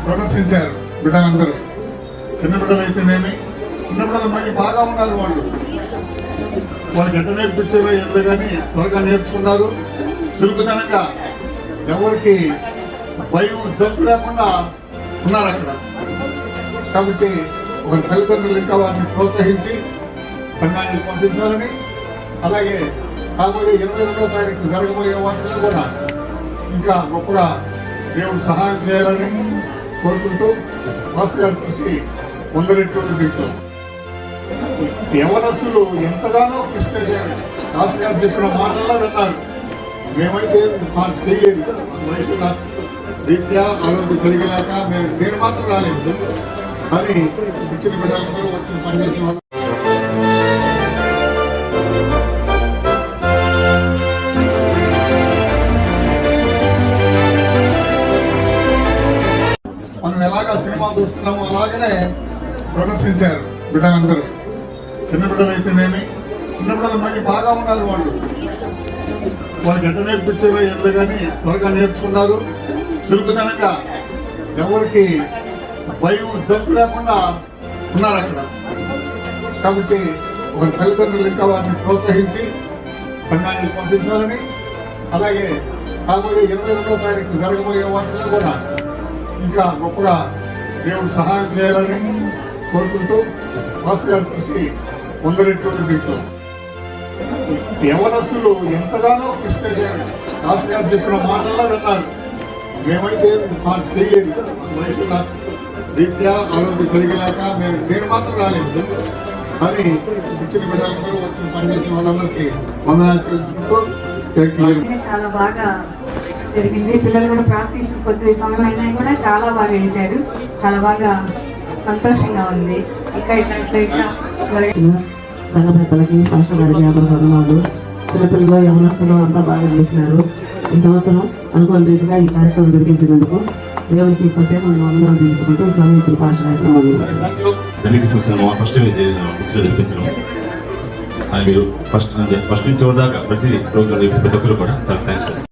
ప్రదర్శించారు బిడ్డలందరూ. చిన్న బిడ్డలు అయితేనేమి, చిన్న బిడ్డలు మరి బాగా ఉన్నారు. వాళ్ళకి ఎంత నేర్పించారో ఏందో కానీ త్వరగా నేర్చుకున్నారు. చురుకుదనంగా ఎవరికి భయం జంపు లేకుండా ఉన్నారు అక్కడ. కాబట్టి ఒక తల్లిదండ్రులు ఇంకా వారిని ప్రోత్సహించి సంఘానికి పంపించాలని, అలాగే కాబోయే 22వ తారీఖు జరగబోయే వాటిలో కూడా ఇంకా గొప్పగా దేవుడు సహాయం చేయాలని కోరుకుంటూ మాస్టర్ గారు చూసి 100 రెట్లు దిగుతాం. యవనస్తులు ఎంతగానో కృషి చేశారు. మాస్టర్ గారు చెప్పిన మాటల్లో విన్నారు. మేమైతే మాకు చేయలేదు, వయసు రీత్యా ఆరోగ్యం సరిగలేక నేను మాత్రం రాలేదు. కానీ ఇచ్చిన బిడ్డలందరూ వచ్చి పనిచేసిన వాళ్ళు మనం ఎలాగా సినిమా చూస్తున్నామో అలాగనే ప్రదర్శించారు బిడ్డలందరూ. చిన్న బిడ్డలు అయితేనేమి, చిన్న బిడ్డలు మరి బాగా ఉన్నారు. వాళ్ళకి ఎంత నేర్పించారో ఏందో కానీ త్వరగా నేర్చుకున్నారు. చురుకుదనంగా ఎవరికి భయం జంపు లేకుండా ఉన్నారు అక్కడ. కాబట్టి ఒక తల్లిదండ్రులు ఇంకా వారిని ప్రోత్సహించి సంఘానికి పంపించాలని, అలాగే కాబోయే 22వ తారీఖు జరగబోయే వాటిలో కూడా ఇంకా గొప్పగా దేవుడు సహాయం చేయాలని కోరుకుంటూ మాస్టర్ గారు చూసి 100 రెట్లు దిగుతాం. యవనస్తులు ఎంతగానో కృషి చేశారు. మాస్టర్ గారు చెప్పిన మాటల్లో విన్నారు. మేమైతే మాకు చేయలేదు, వయసు రీత్యా ఆరోగ్యం సరిగలేక నేను మాత్రం రాలేదు. కానీ ఇచ్చిన బిడ్డలందరూ వచ్చి పనిచేసిన వాళ్ళందరికీ వందనాలు తెలుసుకుంటూ చాలా బాగా జరిగింది. పిల్లలు కూడా ప్రాక్టీస్ కొద్ది సమయం అయినా కూడా చాలా బాగా చేశారు. చాలా బాగా సంతోషంగా ఉంది. ఇంకా ఇట్లా సంఘ పెద్దలకి పాస్టర్ గారికి ధన్యవాదాలు. చిన్నపిల్లలు యవనస్తులు అంతా బాగా చేసినారు. ఈ సంవత్సరం అనుకోని రీతిగా ఈ కార్యక్రమం జరిపించినందుకు దేవునికి ప్రత్యేకమైన వందనాలు తెలుసుకుంటూ సమీక్ష పాస్టర్ మీరు ఫస్ట్ నుంచి దాకా ప్రతి ప్రోగ్రామ్ ప్రతి ఒక్కరు కూడా చాలా థ్యాంక్స్.